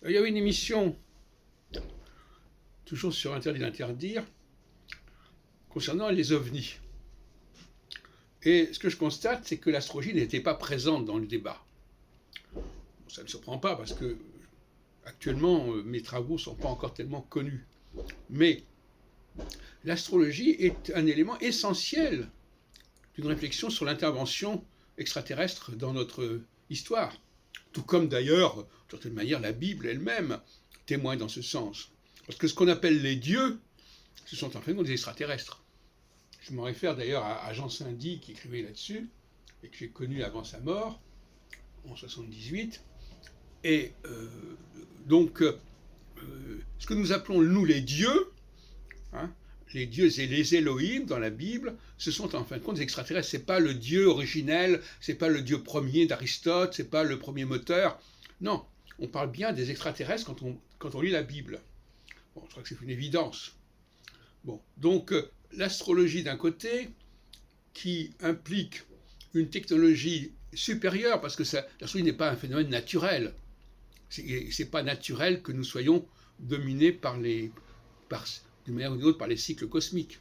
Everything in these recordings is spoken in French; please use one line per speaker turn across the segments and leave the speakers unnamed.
Il y avait une émission, toujours sur Interdit d'interdire, concernant les ovnis. Et ce que je constate, c'est que l'astrologie n'était pas présente dans le débat. Bon, ça ne me surprend pas parce que actuellement mes travaux ne sont pas encore tellement connus. Mais l'astrologie est un élément essentiel d'une réflexion sur l'intervention extraterrestre dans notre histoire. Tout comme d'ailleurs, d'une certaine manière, la Bible elle-même témoigne dans ce sens. Parce que ce qu'on appelle les dieux, ce sont en fait des extraterrestres. Je me réfère d'ailleurs à Jean Saint-Dié qui écrivait là-dessus, et que j'ai connu avant sa mort, en 78. Et donc, ce que nous appelons, nous, les dieux, hein, les dieux et les Elohim dans la Bible, ce sont en fin de compte des extraterrestres. C'est pas le Dieu originel, c'est pas le Dieu premier d'Aristote, c'est pas le premier moteur. Non, on parle bien des extraterrestres quand on lit la Bible. Bon, je crois que c'est une évidence. Bon, donc l'astrologie d'un côté, qui implique une technologie supérieure, parce que l'astrologie n'est pas un phénomène naturel. C'est pas naturel que nous soyons dominés d'une manière ou d'une autre par les cycles cosmiques.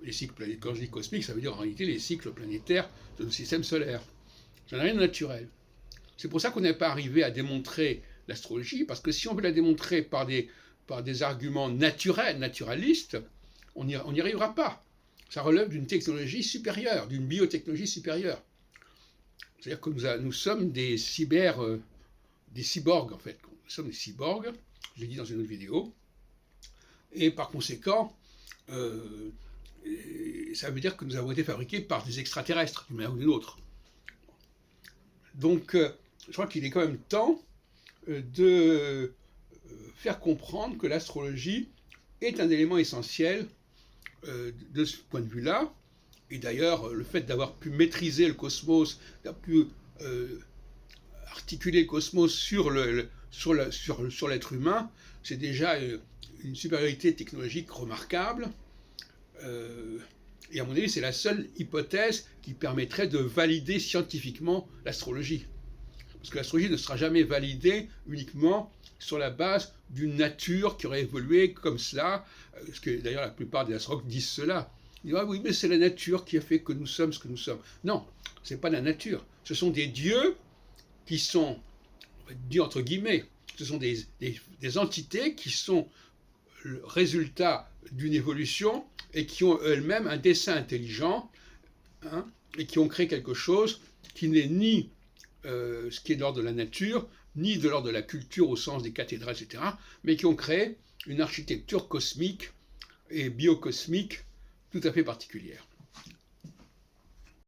Les cycles planétaires, quand je dis cosmiques, ça veut dire en réalité les cycles planétaires de notre système solaire. Ça n'a rien de naturel. C'est pour ça qu'on n'est pas arrivé à démontrer l'astrologie, parce que si on veut la démontrer par des arguments naturalistes, on n'y arrivera pas. Ça relève d'une technologie supérieure, d'une biotechnologie supérieure. C'est-à-dire que nous sommes des cyborgs en fait. Nous sommes des cyborgs, je l'ai dit dans une autre vidéo, et par conséquent, ça veut dire que nous avons été fabriqués par des extraterrestres, d'une manière ou d'une autre. Donc, je crois qu'il est quand même temps de faire comprendre que l'astrologie est un élément essentiel de ce point de vue-là. Et d'ailleurs, le fait d'avoir pu maîtriser le cosmos, d'avoir pu articuler le cosmos sur l'être humain, c'est déjà une supériorité technologique remarquable. Et à mon avis, c'est la seule hypothèse qui permettrait de valider scientifiquement l'astrologie. Parce que l'astrologie ne sera jamais validée uniquement sur la base d'une nature qui aurait évolué comme cela, parce que d'ailleurs la plupart des astrologues disent cela. Ils disent, ah oui, mais c'est la nature qui a fait que nous sommes ce que nous sommes. Non, ce n'est pas la nature. Ce sont des dieux qui sont, on va dire entre guillemets, ce sont des entités qui sont le résultat d'une évolution et qui ont elles-mêmes un dessein intelligent, hein, et qui ont créé quelque chose qui n'est ni ce qui est de l'ordre de la nature, ni de l'ordre de la culture au sens des cathédrales, etc., mais qui ont créé une architecture cosmique et biocosmique tout à fait particulière.